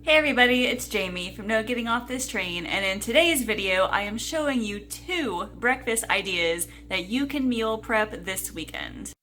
Hey everybody, it's Jamie from No Getting Off This Train, and in today's video I am showing you 2 breakfast ideas that you can meal prep this weekend.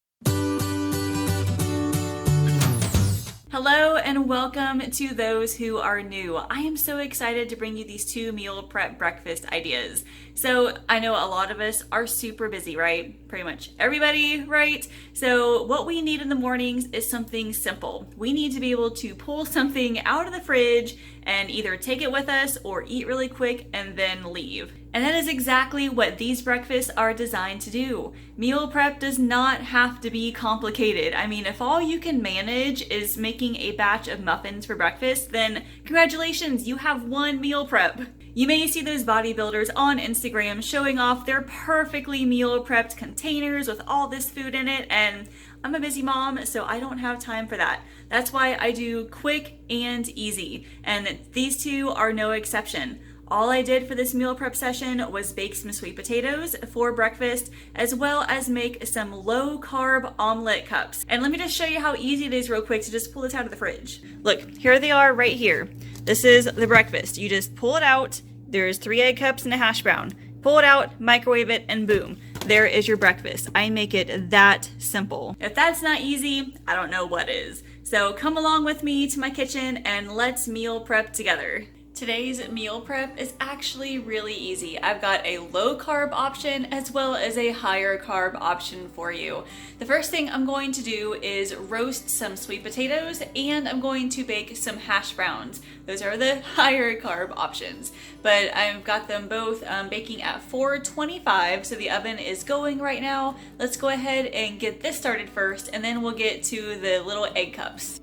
Hello and welcome to those who are new. I am so excited to bring you these 2 meal prep breakfast ideas. So I know a lot of us are super busy, right? Pretty much everybody, right? So what we need in the mornings is something simple. We need to be able to pull something out of the fridge and either take it with us or eat really quick and then leave. And that is exactly what these breakfasts are designed to do. Meal prep does not have to be complicated. I mean, if all you can manage is making a batch of muffins for breakfast, then congratulations, you have 1 meal prep. You may see those bodybuilders on Instagram showing off their perfectly meal prepped containers with all this food in it, and I'm a busy mom, so I don't have time for that. That's why I do quick and easy, and these 2 are no exception. All I did for this meal prep session was bake some sweet potatoes for breakfast, as well as make some low-carb omelet cups. And let me just show you how easy it is real quick to just pull this out of the fridge. Look, here they are right here. This is the breakfast. You just pull it out. There's 3 egg cups and a hash brown. Pull it out, microwave it, and boom. There is your breakfast. I make it that simple. If that's not easy, I don't know what is. So come along with me to my kitchen and let's meal prep together. Today's meal prep is actually really easy. I've got a low carb option as well as a higher carb option for you. The first thing I'm going to do is roast some sweet potatoes and I'm going to bake some hash browns. Those are the higher carb options, but I've got them both baking at 425, so the oven is going right now. Let's go ahead and get this started first and then we'll get to the little egg cups.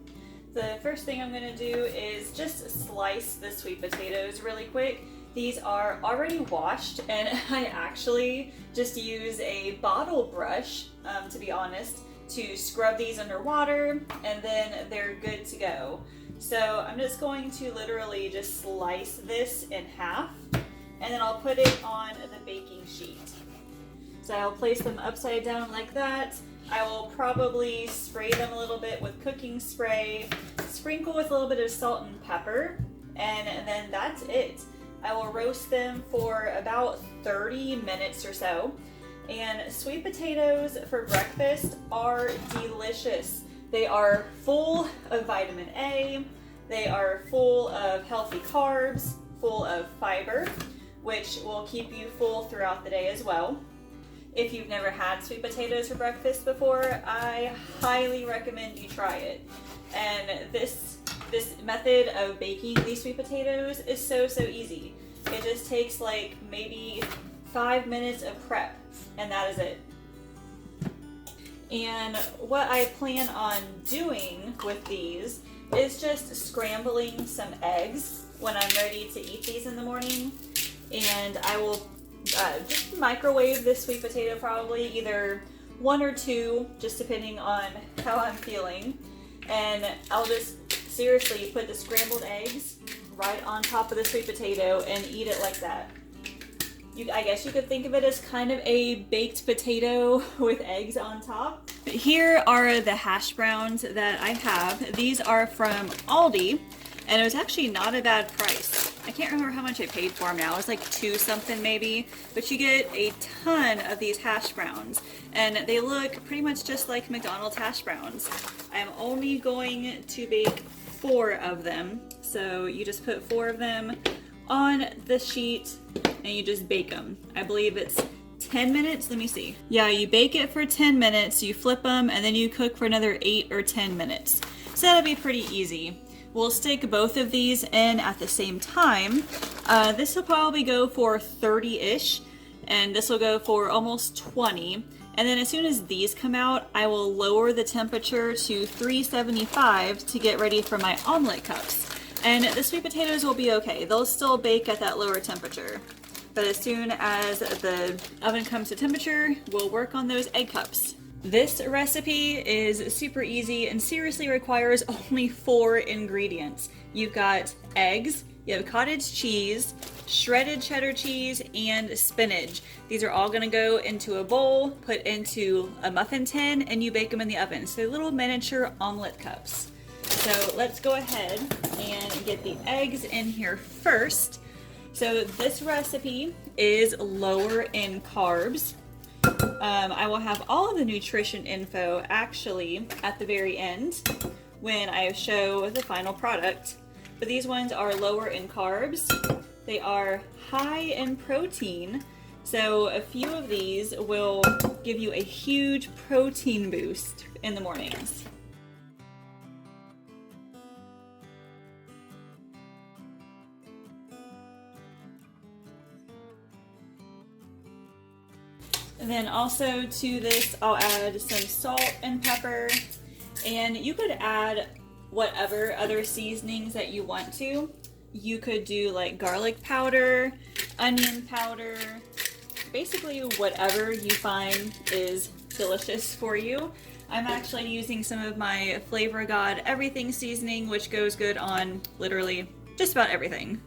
The first thing I'm going to do is just slice the sweet potatoes really quick. These are already washed and I actually just use a bottle brush, to be honest, to scrub these underwater and then they're good to go. So I'm just going to literally just slice this in half and then I'll put it on the baking sheet. So I'll place them upside down like that. I will probably spray them a little bit with cooking spray, sprinkle with a little bit of salt and pepper, and then that's it. I will roast them for about 30 minutes or so. And sweet potatoes for breakfast are delicious. They are full of vitamin A, they are full of healthy carbs, full of fiber, which will keep you full throughout the day as well. If you've never had sweet potatoes for breakfast before, I highly recommend you try it. And this method of baking these sweet potatoes is so easy. It just takes like maybe 5 minutes of prep, and that is it. And what I plan on doing with these is just scrambling some eggs when I'm ready to eat these in the morning. And I will just microwave this sweet potato, probably either 1 or 2, just depending on how I'm feeling. And I'll just seriously put the scrambled eggs right on top of the sweet potato and eat it like that. I guess you could think of it as kind of a baked potato with eggs on top. Here are the hash browns that I have. These are from Aldi, and it was actually not a bad price. I can't remember how much I paid for them now. It's like 2 something maybe, but you get a ton of these hash browns and they look pretty much just like McDonald's hash browns. I'm only going to bake 4 of them. So you just put 4 of them on the sheet and you just bake them. I believe it's 10 minutes. Let me see. Yeah, you bake it for 10 minutes, you flip them, and then you cook for another 8 or 10 minutes. So that'll be pretty easy. We'll stick both of these in at the same time. This will probably go for 30-ish, and this will go for almost 20. And then as soon as these come out, I will lower the temperature to 375 to get ready for my omelet cups. And the sweet potatoes will be okay. They'll still bake at that lower temperature. But as soon as the oven comes to temperature, we'll work on those egg cups. This recipe is super easy and seriously requires only 4 ingredients. You've got eggs, you have cottage cheese, shredded cheddar cheese, and spinach. These are all gonna go into a bowl, put into a muffin tin, and you bake them in the oven. So they're little miniature omelet cups. So let's go ahead and get the eggs in here first. So this recipe is lower in carbs. I will have all of the nutrition info actually at the very end when I show the final product. But these ones are lower in carbs. They are high in protein. So a few of these will give you a huge protein boost in the mornings. And then also to this, I'll add some salt and pepper, and you could add whatever other seasonings that you want to. You could do like garlic powder, onion powder, basically whatever you find is delicious for you. I'm actually using some of my Flavor God Everything seasoning, which goes good on literally just about everything.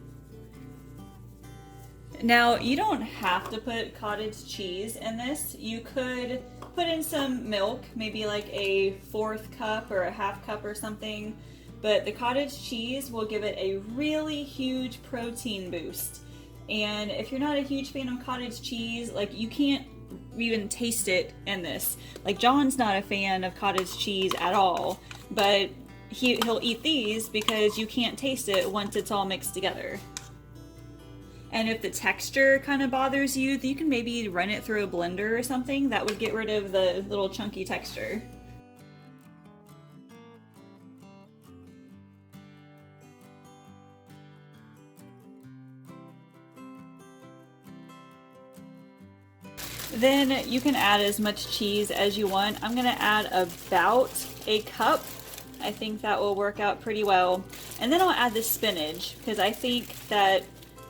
Now, you don't have to put cottage cheese in this. You could put in some milk, maybe like a 1/4 cup or a 1/2 cup or something, but the cottage cheese will give it a really huge protein boost. And if you're not a huge fan of cottage cheese, like you can't even taste it in this. Like John's not a fan of cottage cheese at all, but he'll eat these because you can't taste it once it's all mixed together. And if the texture kind of bothers you, you can maybe run it through a blender or something. That would get rid of the little chunky texture. Then you can add as much cheese as you want. I'm gonna add about a cup. I think that will work out pretty well. And then I'll add the spinach because I think that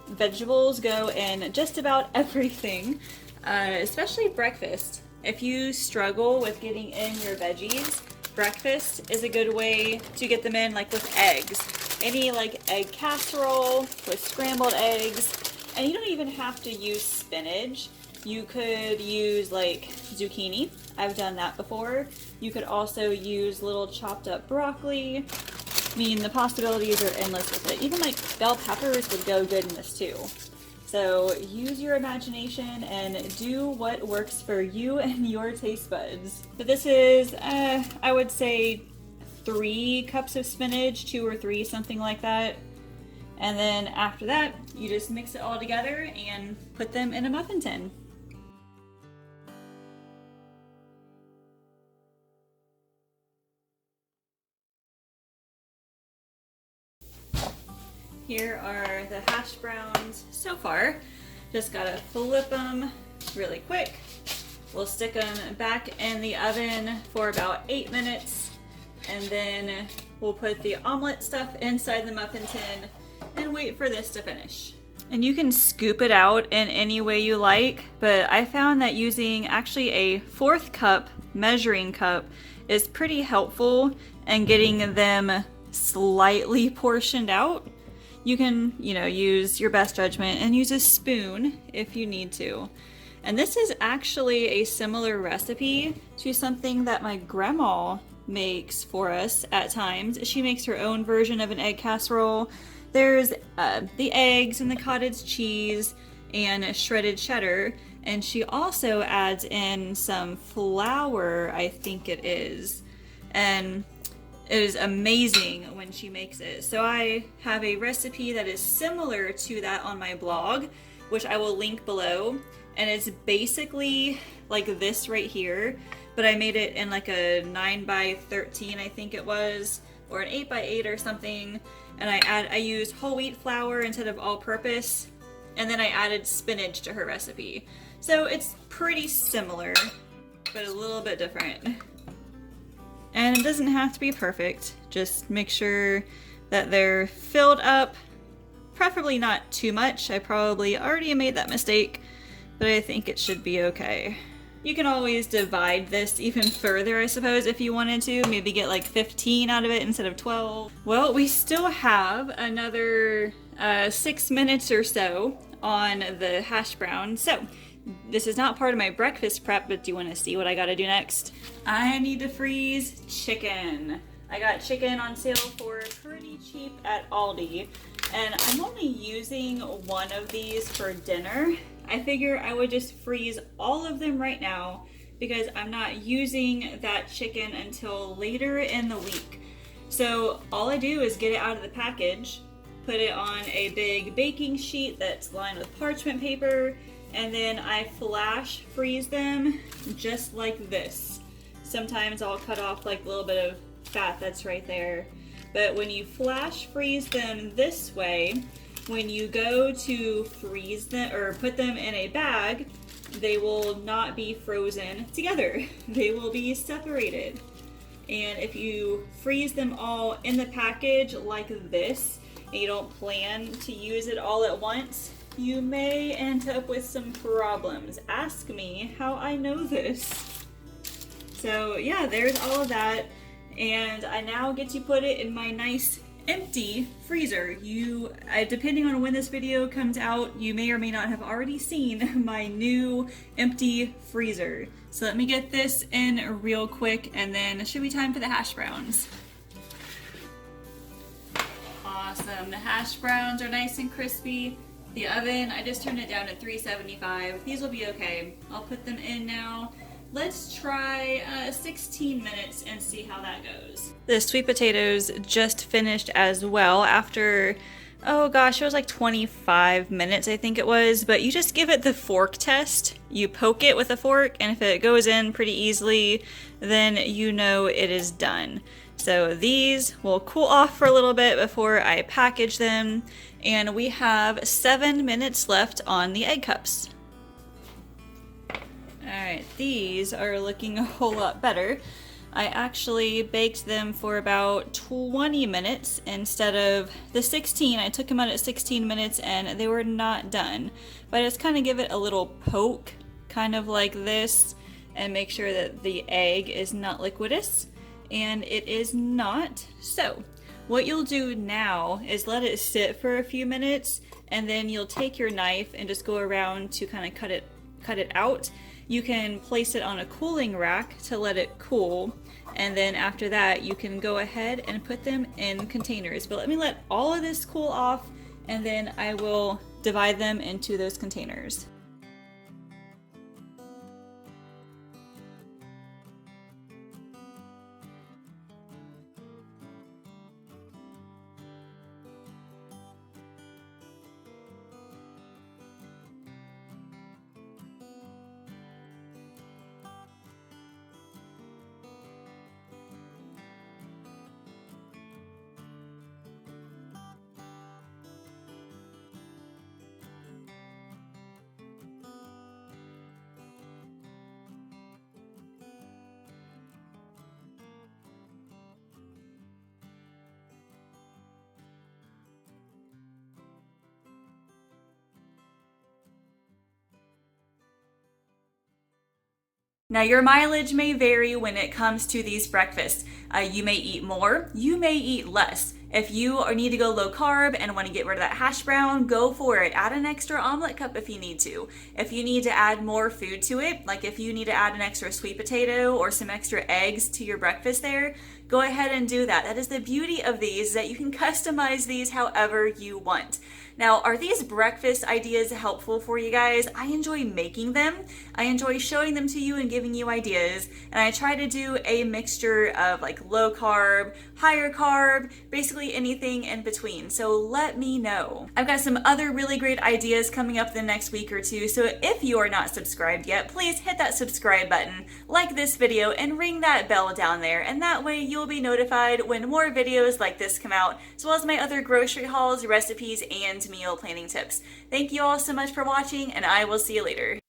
vegetables go in just about everything, especially breakfast. If you struggle with getting in your veggies, breakfast is a good way to get them in, like with eggs. Any like egg casserole with scrambled eggs. And you don't even have to use spinach. You could use like zucchini. I've done that before. You could also use little chopped up broccoli. I mean, the possibilities are endless with it. Even like bell peppers would go good in this too. So use your imagination and do what works for you and your taste buds. But this is, I would say 3 cups of spinach, 2 or 3, something like that. And then after that, you just mix it all together and put them in a muffin tin. Here are the hash browns so far. Just gotta flip them really quick. We'll stick them back in the oven for about 8 minutes, and then we'll put the omelet stuff inside the muffin tin and wait for this to finish. And you can scoop it out in any way you like, but I found that using actually a 1/4 cup measuring cup is pretty helpful in getting them slightly portioned out. You can, use your best judgment and use a spoon if you need to. And this is actually a similar recipe to something that my grandma makes for us at times. She makes her own version of an egg casserole. There's the eggs and the cottage cheese and shredded cheddar. And she also adds in some flour, I think it is. And it is amazing when she makes it. So I have a recipe that is similar to that on my blog, which I will link below. And it's basically like this right here, but I made it in like a 9x13, I think it was, or an 8x8 or something. And I used whole wheat flour instead of all-purpose. And then I added spinach to her recipe. So it's pretty similar, but a little bit different. And it doesn't have to be perfect. Just make sure that they're filled up, preferably not too much. I probably already made that mistake, but I think it should be okay. You can always divide this even further, I suppose, if you wanted to. Maybe get like 15 out of it instead of 12. Well, we still have another 6 minutes or so on the hash brown. So this is not part of my breakfast prep, but do you want to see what I gotta do next? I need to freeze chicken. I got chicken on sale for pretty cheap at Aldi, and I'm only using one of these for dinner. I figure I would just freeze all of them right now because I'm not using that chicken until later in the week. So all I do is get it out of the package, put it on a big baking sheet that's lined with parchment paper, and then I flash freeze them just like this. Sometimes I'll cut off like a little bit of fat that's right there. But when you flash freeze them this way, when you go to freeze them or put them in a bag, they will not be frozen together. They will be separated. And if you freeze them all in the package like this, and you don't plan to use it all at once, you may end up with some problems. Ask me how I know this. So yeah, there's all of that. And I now get to put it in my nice empty freezer. Depending on when this video comes out, you may or may not have already seen my new empty freezer. So let me get this in real quick, and then it should be time for the hash browns. Awesome, the hash browns are nice and crispy. The oven, I just turned it down to 375. These will be okay. I'll put them in now. Let's try 16 minutes and see how that goes. The sweet potatoes just finished as well after, oh gosh, it was like 25 minutes I think it was, but you just give it the fork test. You poke it with a fork, and if it goes in pretty easily, then you know it is done. So these will cool off for a little bit before I package them, and we have 7 minutes left on the egg cups. Alright, these are looking a whole lot better. I actually baked them for about 20 minutes instead of the 16. I took them out at 16 minutes and they were not done. But I just kind of give it a little poke, kind of like this, and make sure that the egg is not liquidous. And it is not. So what you'll do now is let it sit for a few minutes, and then you'll take your knife and just go around to kind of cut it out. You can place it on a cooling rack to let it cool, and then after that you can go ahead and put them in containers. But let me let all of this cool off, and then I will divide them into those containers. Now your mileage may vary when it comes to these breakfasts. You may eat more, you may eat less. If you need to go low carb and want to get rid of that hash brown, go for it. Add an extra omelet cup if you need to. If you need to add more food to it, like if you need to add an extra sweet potato or some extra eggs to your breakfast there, go ahead and do that. That is the beauty of these, is that you can customize these however you want. Now, are these breakfast ideas helpful for you guys? I enjoy making them. I enjoy showing them to you and giving you ideas. And I try to do a mixture of like low carb, higher carb, basically anything in between. So let me know. I've got some other really great ideas coming up the next week or two. So if you are not subscribed yet, please hit that subscribe button, like this video, and ring that bell down there. And that way you'll be notified when more videos like this come out, as well as my other grocery hauls, recipes, and meal planning tips. Thank you all so much for watching, and I will see you later.